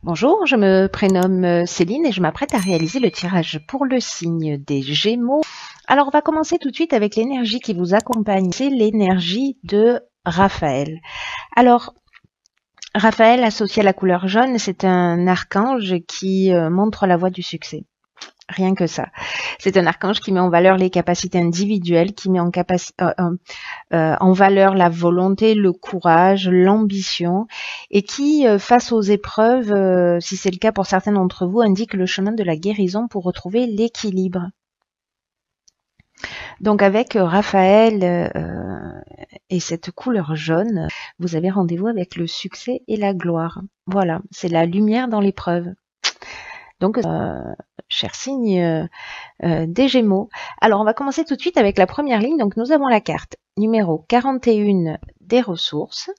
Bonjour, je me prénomme Céline et je m'apprête à réaliser le tirage pour le signe des Gémeaux. Alors, on va commencer tout de suite avec l'énergie qui vous accompagne. C'est l'énergie de Raphaël. Alors, Raphaël, associé à la couleur jaune, c'est un archange qui montre la voie du succès. Rien que ça. C'est un archange qui met en valeur les capacités individuelles, qui met en valeur la volonté, le courage, l'ambition, et qui, face aux épreuves, si c'est le cas pour certains d'entre vous, indique le chemin de la guérison pour retrouver l'équilibre. Donc avec Raphaël et cette couleur jaune, vous avez rendez-vous avec le succès et la gloire. Voilà, c'est la lumière dans l'épreuve. Donc, cher signe des Gémeaux. Alors, on va commencer tout de suite avec la première ligne. Donc, nous avons la carte numéro 41 des ressources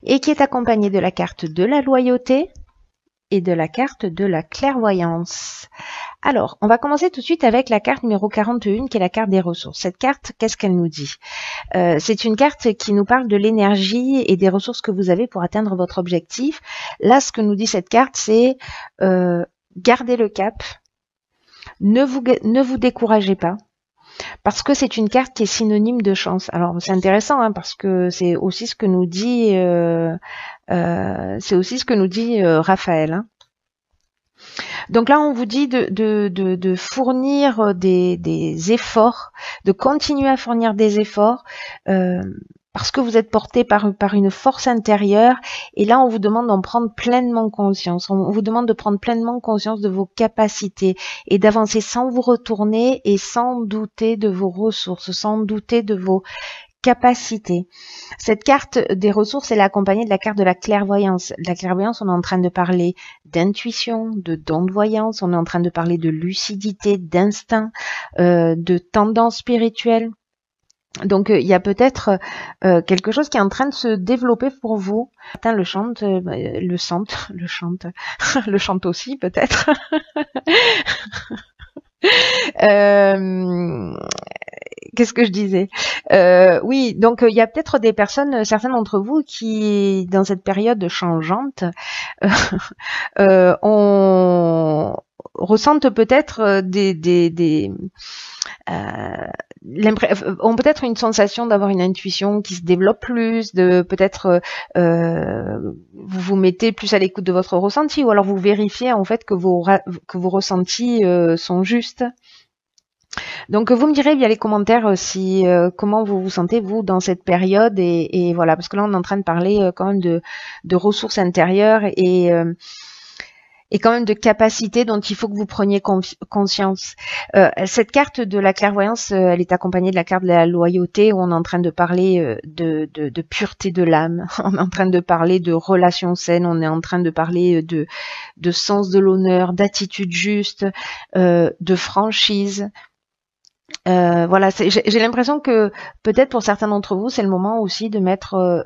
et qui est accompagnée de la carte de la loyauté et de la carte de la clairvoyance. Alors, on va commencer tout de suite avec la carte numéro 41 qui est la carte des ressources. Cette carte, qu'est-ce qu'elle nous dit? C'est une carte qui nous parle de l'énergie et des ressources que vous avez pour atteindre votre objectif. Là, ce que nous dit cette carte, c'est gardez le cap, ne vous découragez pas, parce que c'est une carte qui est synonyme de chance. Alors c'est intéressant parce que c'est aussi ce que nous dit Raphaël. Donc là, on vous dit de fournir des efforts, de continuer à fournir des efforts. Parce que vous êtes porté par une force intérieure, et là on vous demande d'en prendre pleinement conscience. On vous demande de prendre pleinement conscience de vos capacités et d'avancer sans vous retourner et sans douter de vos ressources, sans douter de vos capacités. Cette carte des ressources, elle est accompagnée de la carte de la clairvoyance. La clairvoyance, on est en train de parler d'intuition, de don de voyance, on est en train de parler de lucidité, d'instinct, de tendance spirituelle. Donc il y a peut-être quelque chose qui est en train de se développer pour vous. Certains le chantent, le chantent aussi peut-être. Qu'est-ce que je disais? Oui, donc il y a peut-être des personnes, certains d'entre vous, qui dans cette période changeante, ressentent peut-être ont peut-être une sensation d'avoir une intuition qui se développe plus, de peut-être vous vous mettez plus à l'écoute de votre ressenti, ou alors vous vérifiez en fait que vos ressentis sont justes. Donc vous me direz via les commentaires si comment vous vous sentez vous dans cette période, et voilà, parce que là on est en train de parler quand même de ressources intérieures et quand même de capacités dont il faut que vous preniez conscience. Cette carte de la clairvoyance, elle est accompagnée de la carte de la loyauté, où on est en train de parler de pureté de l'âme, on est en train de parler de relations saines, on est en train de parler de sens de l'honneur, d'attitude juste, de franchise. Voilà, j'ai l'impression que peut-être pour certains d'entre vous, c'est le moment aussi de mettre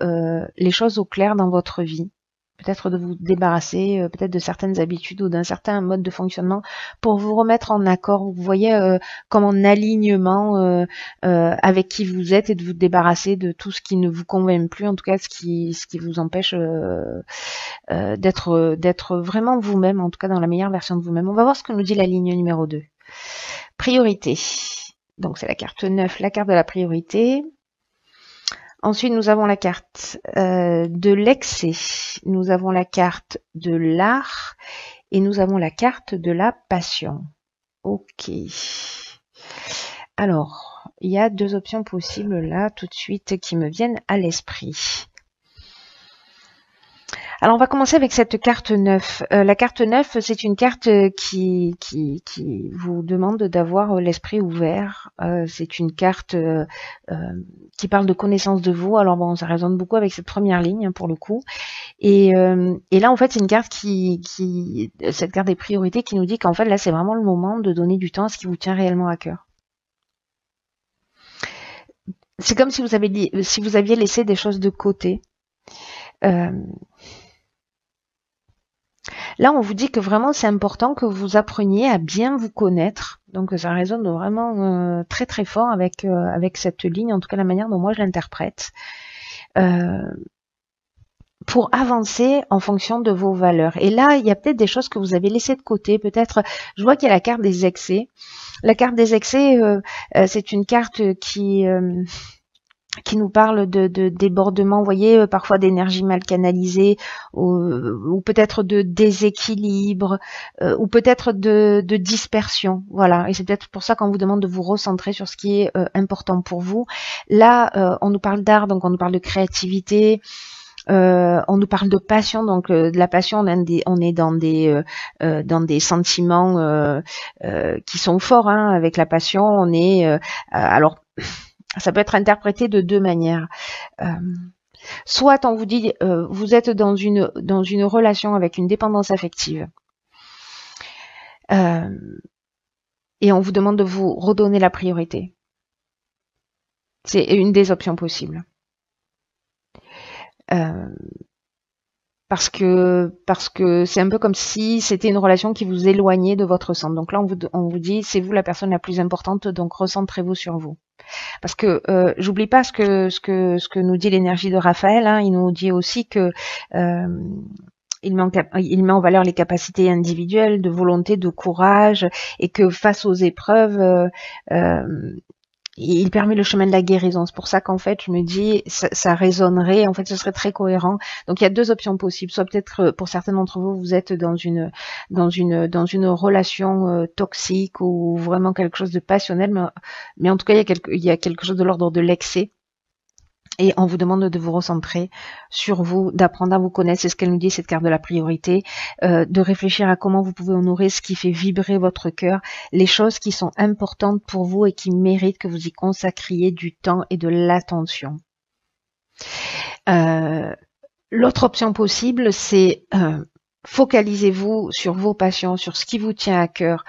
les choses au clair dans votre vie. Peut-être de vous débarrasser peut-être de certaines habitudes ou d'un certain mode de fonctionnement pour vous remettre en accord. Vous voyez, comme en alignement avec qui vous êtes, et de vous débarrasser de tout ce qui ne vous convainc plus, en tout cas ce qui vous empêche d'être vraiment vous-même, en tout cas dans la meilleure version de vous-même. On va voir ce que nous dit la ligne numéro 2. Priorité. Donc c'est la carte 9, la carte de la priorité. Ensuite, nous avons la carte de l'excès, nous avons la carte de l'art et nous avons la carte de la passion. Ok. Alors, il y a deux options possibles là tout de suite qui me viennent à l'esprit. Alors on va commencer avec cette carte 9. La carte 9, c'est une carte qui vous demande d'avoir l'esprit ouvert. C'est une carte qui parle de connaissance de vous. Alors bon, ça résonne beaucoup avec cette première ligne pour le coup. Et là en fait c'est une carte cette carte des priorités qui nous dit qu'en fait là c'est vraiment le moment de donner du temps à ce qui vous tient réellement à cœur. C'est comme si vous aviez laissé des choses de côté. Là, on vous dit que vraiment, c'est important que vous appreniez à bien vous connaître. Donc, ça résonne vraiment très très fort avec cette ligne, en tout cas la manière dont moi je l'interprète. pour avancer en fonction de vos valeurs. Et là, il y a peut-être des choses que vous avez laissées de côté. Peut-être, je vois qu'il y a la carte des excès. La carte des excès, c'est une carte qui nous parle de débordement, vous voyez, parfois d'énergie mal canalisée, ou peut-être de déséquilibre, ou peut-être de dispersion. Voilà, et c'est peut-être pour ça qu'on vous demande de vous recentrer sur ce qui est important pour vous. Là, on nous parle d'art, donc on nous parle de créativité. On nous parle de passion, donc de la passion, on est dans des sentiments qui sont forts, hein. Avec la passion, on est alors ça peut être interprété de deux manières. Soit on vous dit vous êtes dans une relation avec une dépendance affective et on vous demande de vous redonner la priorité. C'est une des options possibles. Parce que c'est un peu comme si c'était une relation qui vous éloignait de votre centre. Donc là, on vous dit, c'est vous la personne la plus importante, donc recentrez-vous sur vous. Parce que j'oublie pas ce que nous dit l'énergie de Raphaël. Hein, il nous dit aussi que il met en valeur les capacités individuelles, de volonté, de courage, et que face aux épreuves, il permet le chemin de la guérison. C'est pour ça qu'en fait, je me dis, ça résonnerait, en fait, ce serait très cohérent. Donc, il y a deux options possibles. Soit peut-être, pour certains d'entre vous, vous êtes dans une relation toxique ou vraiment quelque chose de passionnel, mais en tout cas, il y a quelque chose de l'ordre de l'excès. Et on vous demande de vous recentrer sur vous, d'apprendre à vous connaître, c'est ce qu'elle nous dit, cette carte de la priorité, de réfléchir à comment vous pouvez honorer ce qui fait vibrer votre cœur, les choses qui sont importantes pour vous et qui méritent que vous y consacriez du temps et de l'attention. L'autre option possible, c'est focalisez-vous sur vos passions, sur ce qui vous tient à cœur,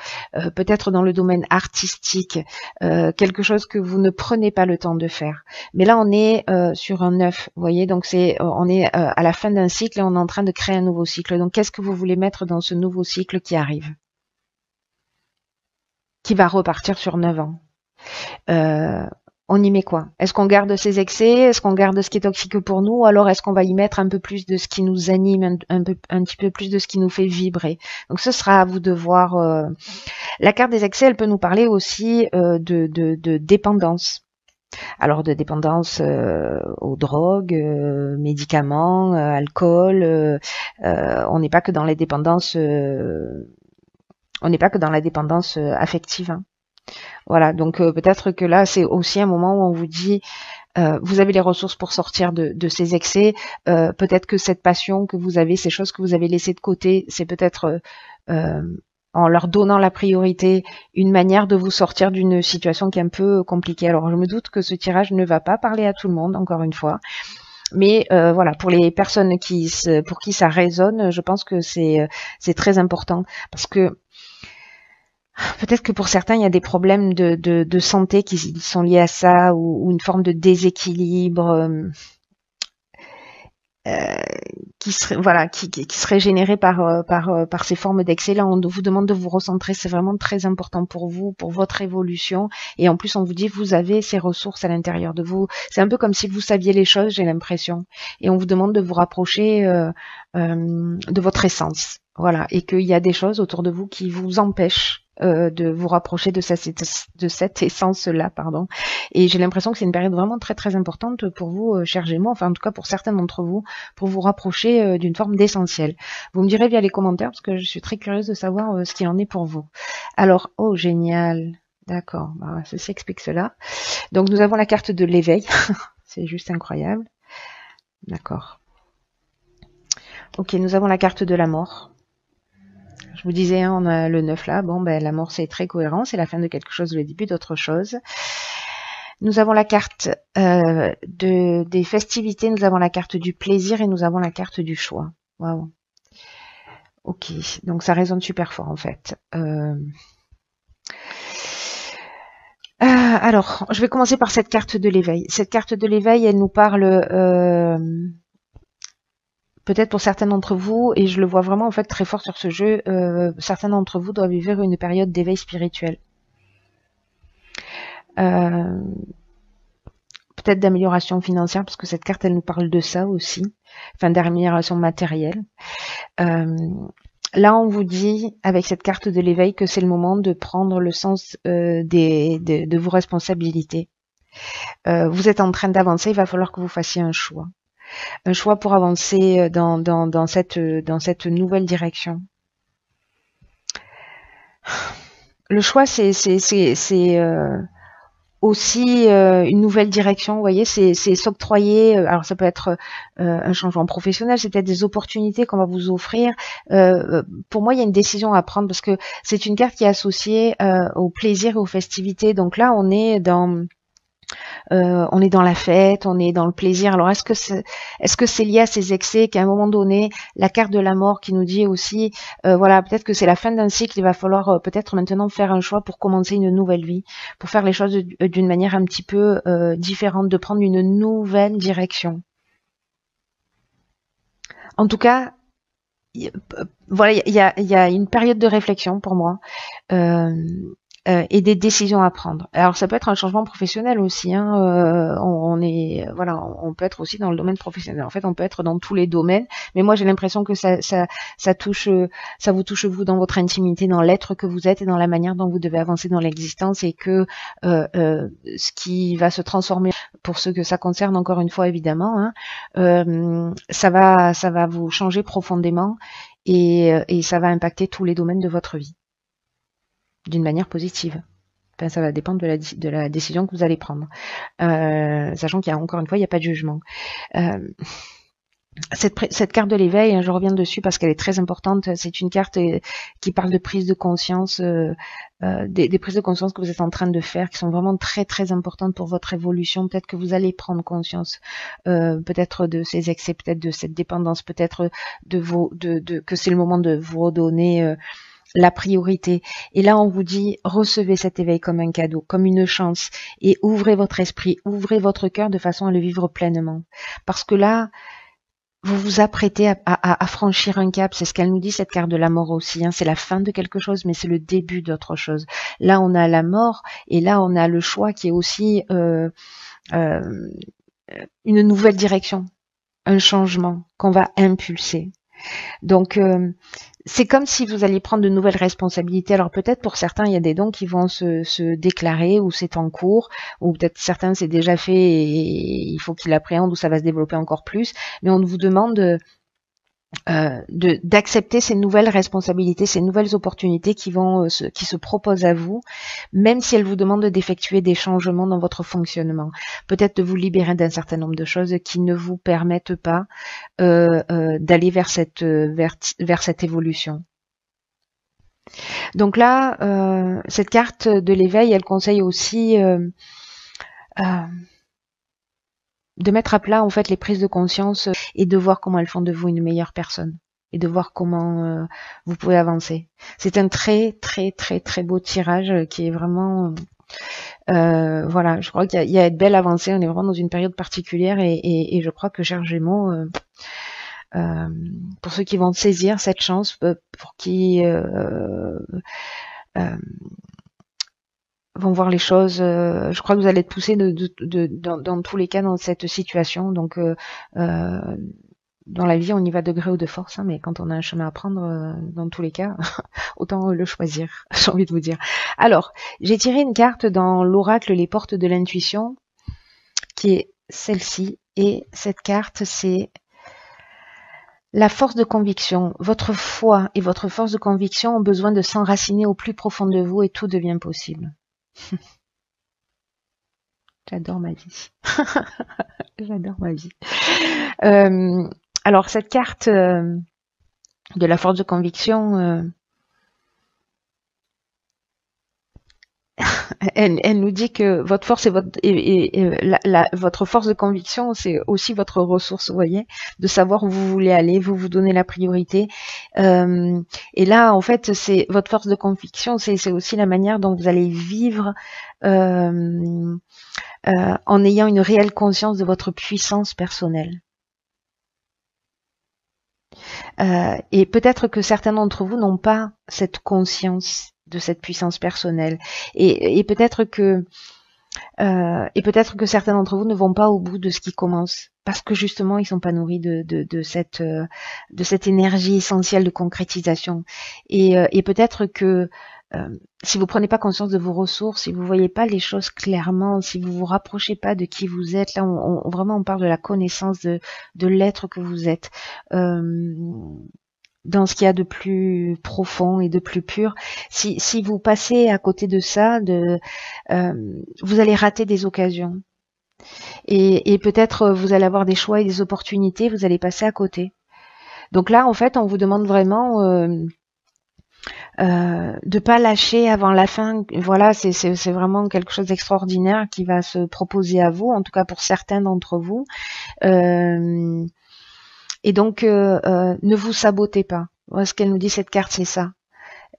peut-être dans le domaine artistique, quelque chose que vous ne prenez pas le temps de faire. Mais là, on est sur un 9, vous voyez, donc on est à la fin d'un cycle et on est en train de créer un nouveau cycle. Donc, qu'est-ce que vous voulez mettre dans ce nouveau cycle qui arrive, qui va repartir sur 9 ans? On y met quoi? Est-ce qu'on garde ses excès? Est-ce qu'on garde ce qui est toxique pour nous? Ou alors est-ce qu'on va y mettre un peu plus de ce qui nous anime, un petit peu plus de ce qui nous fait vibrer? Donc ce sera à vous de voir. La carte des excès, elle peut nous parler aussi de dépendance. Alors de dépendance aux drogues, médicaments, alcool. On n'est pas que dans les dépendances. On n'est pas que dans la dépendance affective. Hein. Voilà, donc peut-être que là, c'est aussi un moment où on vous dit, vous avez les ressources pour sortir de ces excès. Peut-être que cette passion que vous avez, ces choses que vous avez laissées de côté, c'est peut-être en leur donnant la priorité, une manière de vous sortir d'une situation qui est un peu compliquée. Alors, je me doute que ce tirage ne va pas parler à tout le monde, encore une fois. Mais voilà, pour les personnes pour qui ça résonne, je pense que c'est très important parce que peut-être que pour certains, il y a des problèmes de santé qui sont liés à ça ou une forme de déséquilibre qui serait généré par ces formes d'excès. Là, on vous demande de vous recentrer. C'est vraiment très important pour vous, pour votre évolution. Et en plus, on vous dit, vous avez ces ressources à l'intérieur de vous. C'est un peu comme si vous saviez les choses, j'ai l'impression. Et on vous demande de vous rapprocher de votre essence. Voilà. Et qu'il y a des choses autour de vous qui vous empêchent de vous rapprocher de cette essence-là, pardon. Et j'ai l'impression que c'est une période vraiment très très importante pour vous, chers Gémeaux, enfin en tout cas pour certains d'entre vous, pour vous rapprocher d'une forme d'essentiel. Vous me direz via les commentaires parce que je suis très curieuse de savoir ce qu'il en est pour vous. Alors, oh génial, d'accord, bah, ceci explique cela. Donc nous avons la carte de l'éveil, c'est juste incroyable. D'accord. Ok, nous avons la carte de la mort. Je vous disais, hein, on a le 9 là. Bon, ben la mort, c'est très cohérent. C'est la fin de quelque chose, le début d'autre chose. Nous avons la carte des festivités, nous avons la carte du plaisir et nous avons la carte du choix. Waouh. Ok, donc ça résonne super fort en fait. Alors, je vais commencer par cette carte de l'éveil. Cette carte de l'éveil, elle nous parle... peut-être pour certains d'entre vous, et je le vois vraiment en fait très fort sur ce jeu, certains d'entre vous doivent vivre une période d'éveil spirituel. Peut-être peut-être d'amélioration financière, parce que cette carte, elle nous parle de ça aussi, enfin d'amélioration matérielle. Là, on vous dit, avec cette carte de l'éveil, que c'est le moment de prendre le sens de vos responsabilités. Vous êtes en train d'avancer, il va falloir que vous fassiez un choix. Un choix pour avancer dans cette nouvelle direction. Le choix, c'est aussi une nouvelle direction, vous voyez, c'est s'octroyer, alors ça peut être un changement professionnel, c'est peut-être des opportunités qu'on va vous offrir. Pour moi, il y a une décision à prendre parce que c'est une carte qui est associée au plaisir et aux festivités. Donc là, on est dans la fête, on est dans le plaisir. Alors est-ce que c'est lié à ces excès qu'à un moment donné, la carte de la mort qui nous dit aussi, voilà, peut-être que c'est la fin d'un cycle, il va falloir peut-être maintenant faire un choix pour commencer une nouvelle vie, pour faire les choses d'une manière un petit peu différente, de prendre une nouvelle direction. En tout cas, voilà, il y a une période de réflexion pour moi. Et des décisions à prendre. Alors ça peut être un changement professionnel aussi. Hein. On peut être aussi dans le domaine professionnel. En fait, on peut être dans tous les domaines. Mais moi, j'ai l'impression que ça vous touche vous dans votre intimité, dans l'être que vous êtes et dans la manière dont vous devez avancer dans l'existence, et que ce qui va se transformer pour ceux que ça concerne, encore une fois évidemment, hein, ça va vous changer profondément et ça va impacter tous les domaines de votre vie d'une manière positive. Enfin, ça va dépendre de la décision que vous allez prendre. Sachant qu'il y a, encore une fois, il n'y a pas de jugement. Cette carte de l'éveil, hein, je reviens dessus parce qu'elle est très importante. C'est une carte qui parle de prise de conscience, des prises de conscience que vous êtes en train de faire, qui sont vraiment très très importantes pour votre évolution. Peut-être que vous allez prendre conscience, peut-être de ces excès, peut-être de cette dépendance, peut-être que c'est le moment de vous redonner la priorité. Et là, on vous dit, recevez cet éveil comme un cadeau, comme une chance, et ouvrez votre esprit, ouvrez votre cœur de façon à le vivre pleinement. Parce que là, vous vous apprêtez à franchir un cap. C'est ce qu'elle nous dit, cette carte de la mort aussi. Hein. C'est la fin de quelque chose, mais c'est le début d'autre chose. Là, on a la mort, et là, on a le choix qui est aussi une nouvelle direction, un changement qu'on va impulser. Donc, c'est comme si vous alliez prendre de nouvelles responsabilités. Alors peut-être pour certains, il y a des dons qui vont se déclarer, ou c'est en cours, ou peut-être certains c'est déjà fait et il faut qu'ils l'appréhendent, ou ça va se développer encore plus. Mais on vous demande d'accepter ces nouvelles responsabilités, ces nouvelles opportunités qui se proposent à vous, même si elles vous demandent d'effectuer des changements dans votre fonctionnement. Peut-être de vous libérer d'un certain nombre de choses qui ne vous permettent pas d'aller vers cette évolution. Donc là, cette carte de l'éveil, elle conseille aussi de mettre à plat en fait les prises de conscience et de voir comment elles font de vous une meilleure personne et de voir comment vous pouvez avancer. C'est un très très très très beau tirage qui est vraiment voilà, je crois qu'il y a de belles avancées. On est vraiment dans une période particulière et je crois que cher Gémeaux, pour ceux qui vont saisir cette chance, pour qui vont voir les choses, je crois que vous allez être poussé dans tous les cas dans cette situation. Donc dans la vie, on y va de gré ou de force, hein, mais quand on a un chemin à prendre, dans tous les cas, autant le choisir, j'ai envie de vous dire. Alors, j'ai tiré une carte dans l'oracle Les Portes de l'Intuition, qui est celle-ci, et cette carte, c'est la force de conviction. Votre foi et votre force de conviction ont besoin de s'enraciner au plus profond de vous et tout devient possible. J'adore ma vie. J'adore ma vie. Alors, cette carte de la force de conviction, elle nous dit que votre force et votre force de conviction, c'est aussi votre ressource, vous voyez, de savoir où vous voulez aller, vous donnez la priorité. Et là, en fait, c'est votre force de conviction, c'est aussi la manière dont vous allez vivre en ayant une réelle conscience de votre puissance personnelle. Et peut-être que certains d'entre vous n'ont pas cette conscience de cette puissance personnelle. Et peut-être que Et peut-être que certains d'entre vous ne vont pas au bout de ce qui commence parce que justement ils sont pas nourris de cette énergie essentielle de concrétisation. Et peut-être que si vous prenez pas conscience de vos ressources, si vous voyez pas les choses clairement, si vous vous rapprochez pas de qui vous êtes, là vraiment on parle de la connaissance de l'être que vous êtes. Dans ce qu'il y a de plus profond et de plus pur. Si vous passez à côté de ça, vous allez rater des occasions. Et peut-être vous allez avoir des choix et des opportunités, vous allez passer à côté. Donc là, en fait, on vous demande vraiment de pas lâcher avant la fin. Voilà, c'est vraiment quelque chose d'extraordinaire qui va se proposer à vous, en tout cas pour certains d'entre vous. Et donc, ne vous sabotez pas. Ce qu'elle nous dit cette carte, c'est ça.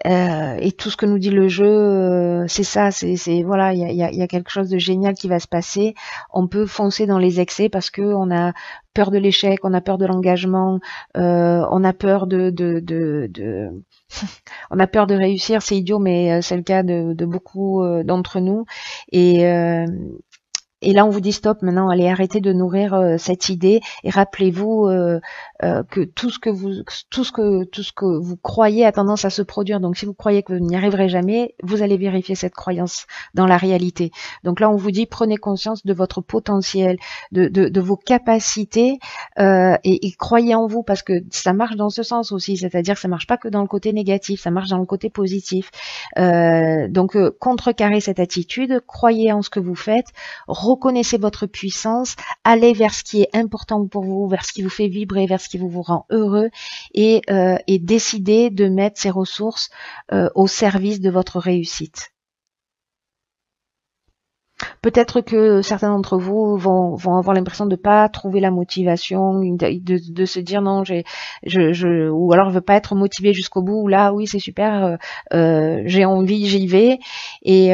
Et tout ce que nous dit le jeu, c'est ça. C'est voilà, il y a quelque chose de génial qui va se passer. On peut foncer dans les excès parce que on a peur de l'échec, on a peur de l'engagement, on a peur on a peur de réussir. C'est idiot, mais c'est le cas de beaucoup d'entre nous. Et là, on vous dit stop. Maintenant, allez arrêter de nourrir cette idée et rappelez-vous que tout ce que vous croyez a tendance à se produire. Donc, si vous croyez que vous n'y arriverez jamais, vous allez vérifier cette croyance dans la réalité. Donc là, on vous dit prenez conscience de votre potentiel, de vos capacités et croyez en vous parce que ça marche dans ce sens aussi. C'est-à-dire que ça marche pas que dans le côté négatif, ça marche dans le côté positif. Donc, contrecarrez cette attitude, croyez en ce que vous faites. Reconnaissez votre puissance, allez vers ce qui est important pour vous, vers ce qui vous fait vibrer, vers ce qui vous rend heureux et décidez de mettre ces ressources au service de votre réussite. Peut-être que certains d'entre vous vont avoir l'impression de pas trouver la motivation, de se dire non, ou alors veut pas être motivé jusqu'au bout. Ou là, oui, c'est super, j'ai envie, j'y vais. Et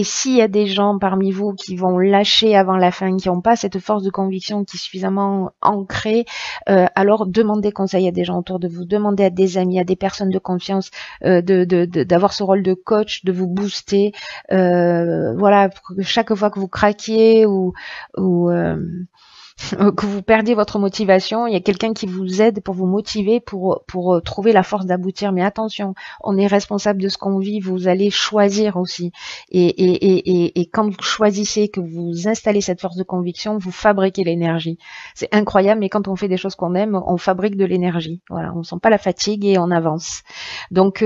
s'il y a des gens parmi vous qui vont lâcher avant la fin, qui n'ont pas cette force de conviction qui est suffisamment ancrée, alors demandez conseil à des gens autour de vous, demandez à des amis, à des personnes de confiance, d'avoir ce rôle de coach, de vous booster. Voilà, chaque fois que vous craquiez ou que vous perdiez votre motivation, il y a quelqu'un qui vous aide pour vous motiver, pour trouver la force d'aboutir. Mais attention, on est responsable de ce qu'on vit, vous allez choisir aussi. Et quand vous choisissez, que vous installez cette force de conviction, vous fabriquez l'énergie. C'est incroyable, mais quand on fait des choses qu'on aime, on fabrique de l'énergie. Voilà, on sent pas la fatigue et on avance. Donc,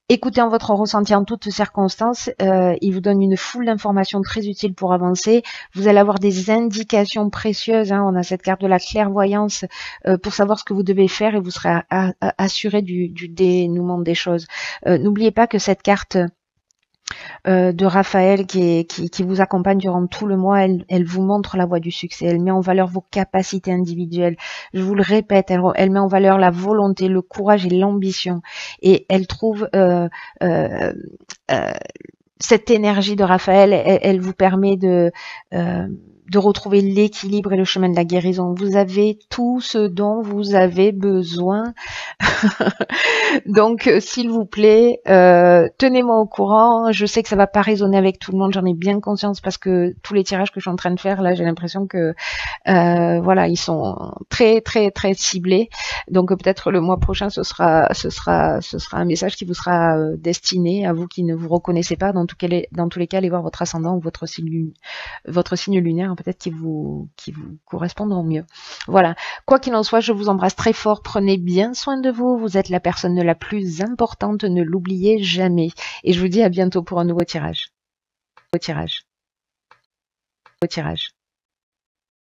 écoutez en votre ressenti en toutes circonstances, il vous donne une foule d'informations très utiles pour avancer. Vous allez avoir des indications précieuses, hein. On a cette carte de la clairvoyance pour savoir ce que vous devez faire et vous serez assuré du dénouement des choses. N'oubliez pas que cette carte de Raphaël qui vous accompagne durant tout le mois, elle vous montre la voie du succès, elle met en valeur vos capacités individuelles. Je vous le répète, elle met en valeur la volonté, le courage et l'ambition. Et elle trouve cette énergie de Raphaël, elle vous permet de retrouver l'équilibre et le chemin de la guérison. Vous avez tout ce dont vous avez besoin. Donc, s'il vous plaît, tenez-moi au courant. Je sais que ça va pas résonner avec tout le monde, j'en ai bien conscience parce que tous les tirages que je suis en train de faire, là, j'ai l'impression que voilà, ils sont très très très ciblés. Donc peut-être le mois prochain, ce sera un message qui vous sera destiné à vous qui ne vous reconnaissez pas. Dans tous les cas, allez voir votre ascendant ou votre signe lunaire, peut-être qui vous correspondront mieux. Voilà. Quoi qu'il en soit, je vous embrasse très fort. Prenez bien soin de vous. Vous êtes la personne la plus importante. Ne l'oubliez jamais. Et je vous dis à bientôt pour un nouveau tirage.